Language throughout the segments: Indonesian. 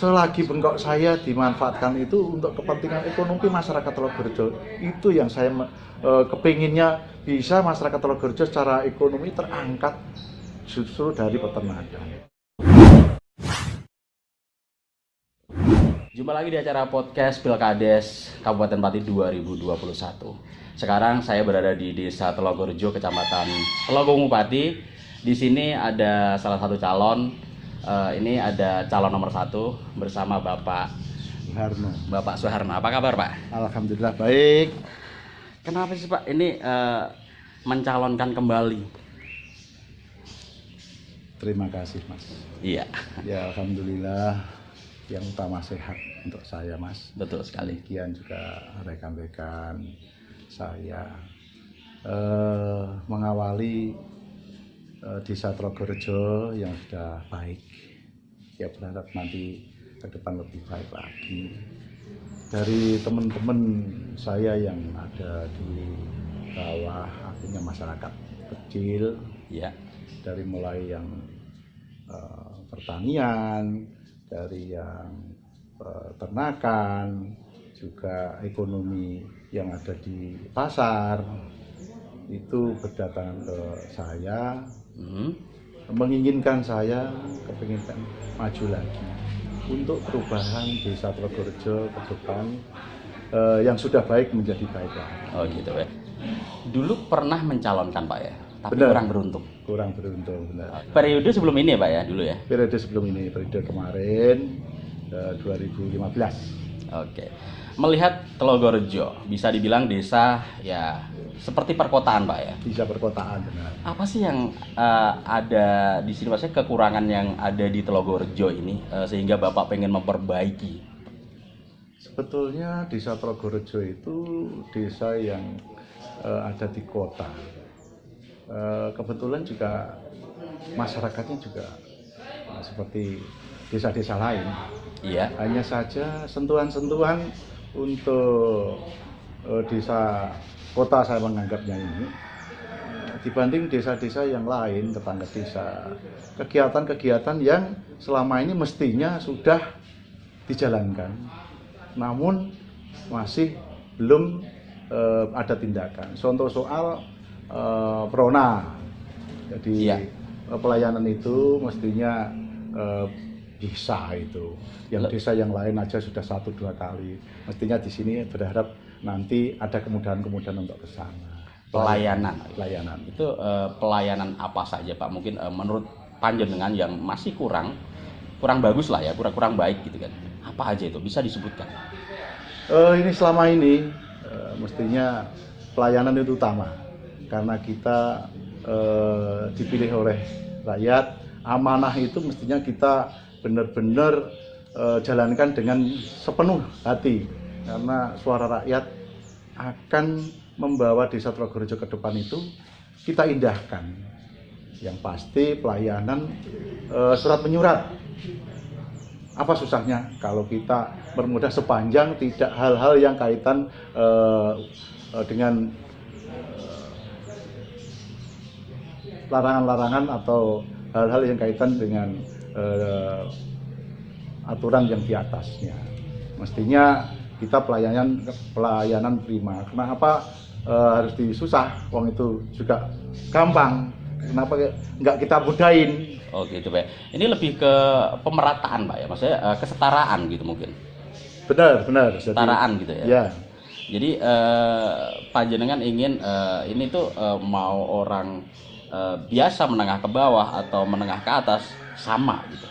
selagi bengkok saya dimanfaatkan itu untuk kepentingan ekonomi masyarakat Telogorjo, itu yang saya kepinginnya bisa masyarakat Telogorjo secara ekonomi terangkat justru dari peternakan. Jumpa lagi di acara podcast Pilkades Kabupaten Pati 2021. Sekarang saya berada di Desa Telogorjo, Kecamatan Telogong Pati. Di sini ada salah satu calon. Ini ada calon nomor 1 bersama Bapak Suharno. Apa kabar, Pak? Alhamdulillah baik. Kenapa sih, Pak, ini mencalonkan kembali? Terima kasih, Mas. Iya. Ya, alhamdulillah. Yang utama sehat untuk saya, Mas. Betul sekali. Demikian juga rekan-rekan saya mengawali Desa Telogorjo yang sudah baik. Ya, berharap nanti ke depan lebih baik lagi. Dari teman-teman saya yang ada di bawah, artinya masyarakat kecil, ya, dari mulai yang pertanian, dari yang peternakan, juga ekonomi yang ada di pasar, itu berdatangan ke saya, menginginkan saya kepinginkan maju lagi untuk perubahan Desa Telogorjo ke depan, yang sudah baik menjadi baik lagi. Oh gitu, Pak. Dulu pernah mencalonkan, Pak, ya? Tapi Benar. kurang beruntung, benar. Periode sebelum ini ya, Pak, ya, dulu ya? Periode sebelum ini, periode kemarin 2015. Oke. Melihat Telogorjo, bisa dibilang desa ya seperti perkotaan, Pak, ya? Bisa perkotaan, benar. Apa sih yang ada di sini, maksudnya kekurangan yang ada di Telogorjo ini sehingga Bapak pengen memperbaiki? Sebetulnya Desa Telogorjo itu desa yang ada di kota. Kebetulan juga masyarakatnya juga seperti desa-desa lain. Iya. Hanya saja sentuhan-sentuhan untuk desa kota, saya menganggapnya ini, dibanding desa-desa yang lain, tetangga desa, kegiatan-kegiatan yang selama ini mestinya sudah dijalankan, namun masih belum ada tindakan. Contoh soal Prona, jadi iya, pelayanan itu mestinya bisa itu. Yang desa yang lain aja sudah 1-2 kali. Mestinya di sini berharap nanti ada kemudahan-kemudahan untuk ke sana. Pelayanan. Itu pelayanan apa saja, Pak? Mungkin menurut panjenengan yang masih kurang bagus lah ya, kurang baik gitu kan. Apa aja itu? Bisa disebutkan? Ini selama ini mestinya pelayanan itu utama. Karena kita dipilih oleh rakyat, amanah itu mestinya kita benar-benar jalankan dengan sepenuh hati, karena suara rakyat akan membawa Desa Telogorjo ke depan itu kita indahkan. Yang pasti pelayanan surat menyurat. Apa susahnya kalau kita bermudah sepanjang tidak hal-hal yang kaitan dengan larangan-larangan atau hal-hal yang kaitan dengan aturan yang di atasnya. Mestinya kita pelayanan prima. Kenapa harus disusah? Wong itu juga gampang. Kenapa nggak kita mudahin? Oh gitu, Pak. Ini lebih ke pemerataan, Pak, ya. Maksudnya kesetaraan gitu mungkin. Benar. Kesetaraan gitu ya. Ya. Jadi panjenengan ingin ini tuh mau orang biasa menengah ke bawah atau menengah ke atas sama gitu.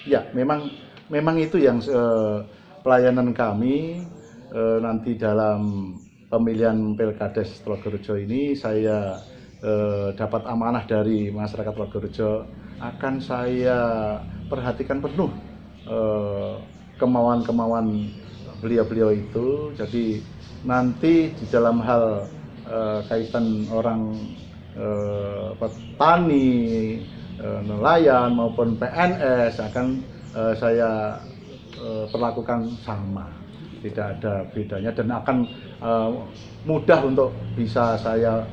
Ya, memang itu yang pelayanan kami nanti dalam pemilihan Pilkades Telogorjo ini. Saya dapat amanah dari masyarakat Telogorjo, akan saya perhatikan penuh kemauan-kemauan beliau-beliau itu. Jadi nanti di dalam hal kaitan orang petani, nelayan maupun PNS akan saya perlakukan sama, tidak ada bedanya, dan akan mudah untuk bisa saya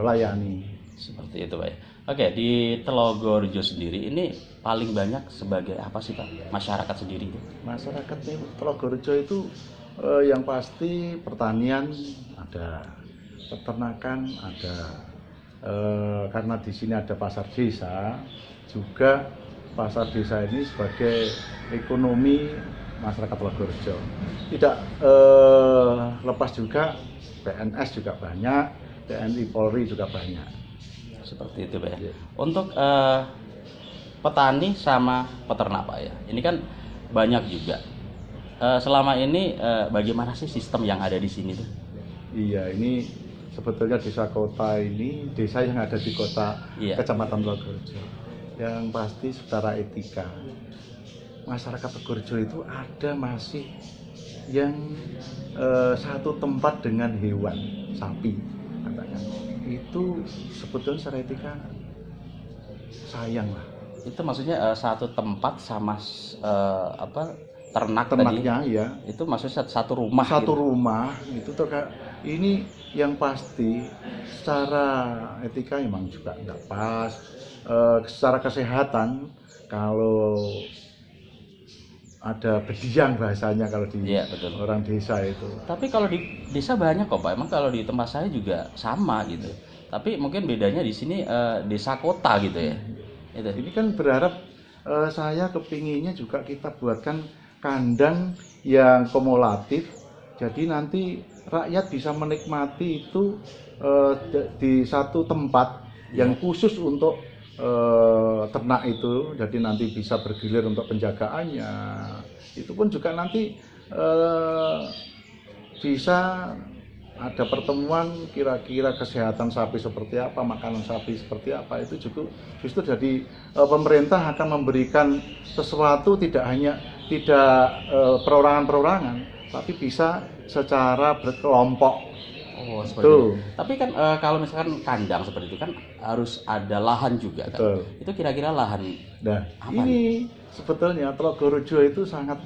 layani. Seperti itu, Pak. Oke, di Telogorjo sendiri ini paling banyak sebagai apa sih Pak masyarakat sendiri itu? Masyarakat Telogorejo itu yang pasti pertanian ada, peternakan ada, karena di sini ada pasar desa juga. Pasar desa ini sebagai ekonomi masyarakat Telogorejo. Tidak lepas juga PNS juga banyak, TNI Polri juga banyak. Seperti itu Pak ya. Iya. Untuk petani sama peternak Pak ya, ini kan banyak juga. Selama ini bagaimana sih sistem yang ada di sini tuh? Iya, ini sebetulnya desa kota ini, desa yang ada di kota Kecamatan Telogorejo. Yang pasti secara etika, masyarakat Telogorejo itu ada masih yang satu tempat dengan hewan, sapi katakan. Itu sebetulnya secara etika sayang lah. Itu maksudnya satu tempat sama Ternaknya tadi, ya. itu maksudnya satu rumah. Satu gitu. rumah itu ini yang pasti secara etika memang juga tidak pas. Secara kesehatan kalau ada bediang bahasanya kalau di betul. orang desa itu. Tapi kalau di desa banyak kok Pak. Emang kalau di tempat saya juga sama gitu. Tapi mungkin bedanya di sini desa kota gitu ya. Itu. Ini kan berharap saya kepinginnya juga kita buatkan kandang yang kumulatif. Jadi nanti rakyat bisa menikmati itu di satu tempat yang khusus untuk ternak itu. Jadi nanti bisa bergilir untuk penjagaannya. Itu pun juga nanti bisa ada pertemuan kira-kira kesehatan sapi seperti apa, makanan sapi seperti apa, itu juga justru jadi pemerintah akan memberikan sesuatu tidak perorangan-perorangan, tapi bisa secara berkelompok. Oh, seperti itu. Tapi kan kalau misalkan kandang seperti itu kan harus ada lahan juga kan. Betul. Itu kira-kira lahan Nah, apa ini sebetulnya Telogorejo itu sangat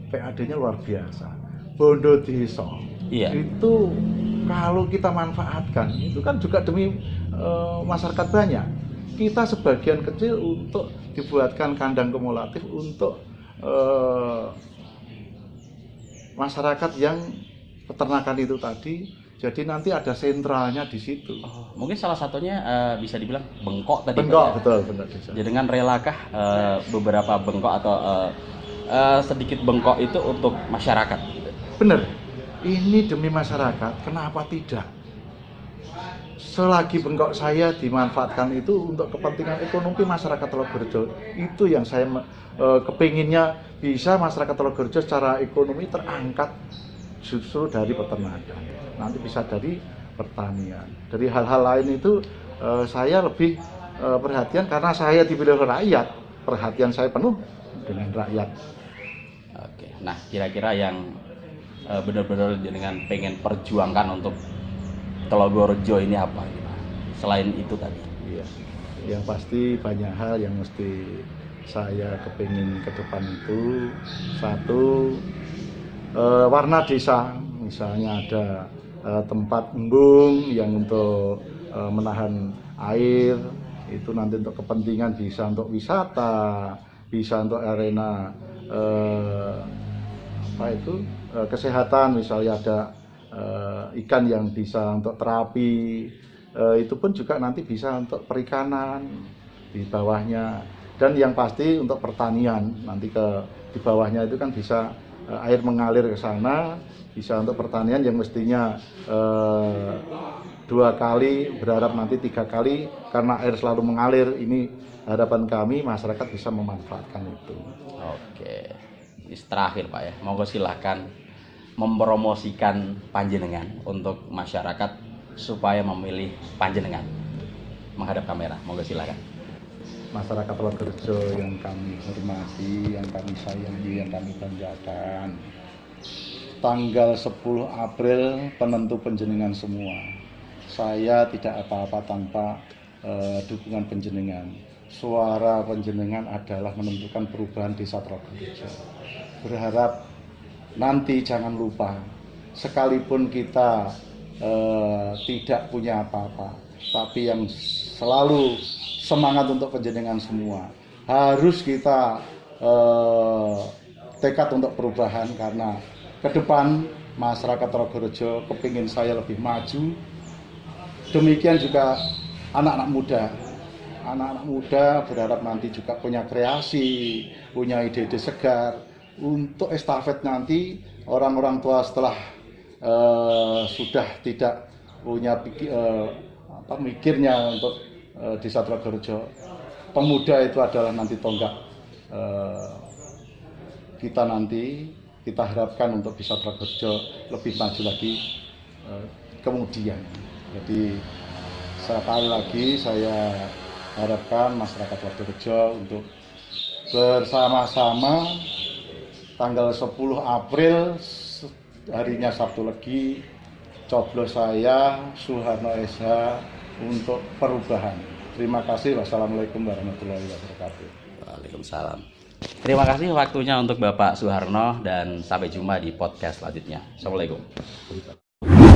PAD-nya luar biasa. Bondo desa. Iya. Itu kalau kita manfaatkan itu kan juga demi masyarakat banyak. Kita sebagian kecil untuk dibuatkan kandang kumulatif untuk masyarakat yang peternakan itu tadi. Jadi nanti ada sentralnya di situ. Oh, mungkin salah satunya bisa dibilang bengkok tadi. Bengkok, betul, bengkok desa. Jadi dengan relakah beberapa bengkok atau sedikit bengkok itu untuk masyarakat? Benar. Ini demi masyarakat, kenapa tidak? Selagi bengkok saya dimanfaatkan itu untuk kepentingan ekonomi masyarakat Telogorejo, itu yang saya kepinginnya bisa masyarakat Telogorejo secara ekonomi terangkat justru dari peternakan. Nanti bisa dari pertanian. Dari hal-hal lain itu saya lebih perhatian karena saya dipilih rakyat. Perhatian saya penuh dengan rakyat. Oke. Nah, kira-kira yang benar-benar dengan pengen perjuangkan untuk Telogorejo ini apa? Selain itu tadi. Iya. Yang pasti banyak hal yang mesti saya kepingin ke depan itu. Satu, warna desa, misalnya ada tempat embung yang untuk menahan air, itu nanti untuk kepentingan bisa untuk wisata, bisa untuk arena kesehatan, misalnya ada ikan yang bisa untuk terapi, itu pun juga nanti bisa untuk perikanan di bawahnya, dan yang pasti untuk pertanian nanti di bawahnya itu kan bisa air mengalir ke sana, bisa untuk pertanian yang mestinya 2 kali, berharap nanti 3 kali karena air selalu mengalir. Ini harapan kami masyarakat bisa memanfaatkan itu. Oke, ini terakhir Pak ya, monggo silahkan mempromosikan panjenengan untuk masyarakat supaya memilih panjenengan menghadap kamera, monggo silahkan. Masyarakat Telogorejo yang kami hormati, yang kami sayangi, yang kami banggakan, tanggal 10 April penentu panjenengan semua. Saya tidak apa-apa tanpa dukungan panjenengan. Suara panjenengan adalah menentukan perubahan desa Telogorejo. Berharap nanti jangan lupa, sekalipun kita tidak punya apa-apa, tapi yang selalu semangat untuk panjenengan semua. harus kita tekad untuk perubahan, karena ke depan masyarakat Tologorejo kepingin saya lebih maju. Demikian juga anak-anak muda. Anak-anak muda berharap nanti juga punya kreasi, punya ide-ide segar untuk estafet nanti. Orang-orang tua setelah sudah tidak punya mikirnya untuk Desa Tologorejo, pemuda itu adalah nanti tonggak kita nanti. Kita harapkan untuk Desa Tologorejo lebih maju lagi kemudian. Jadi sekali lagi saya harapkan masyarakat Tologorejo untuk bersama-sama tanggal 10 April, harinya Sabtu Legi, coblos saya Suharno SH untuk perubahan. Terima kasih. Wassalamualaikum warahmatullahi wabarakatuh. Waalaikumsalam. Terima kasih waktunya untuk Bapak Suharno dan sampai jumpa di podcast selanjutnya. Assalamualaikum.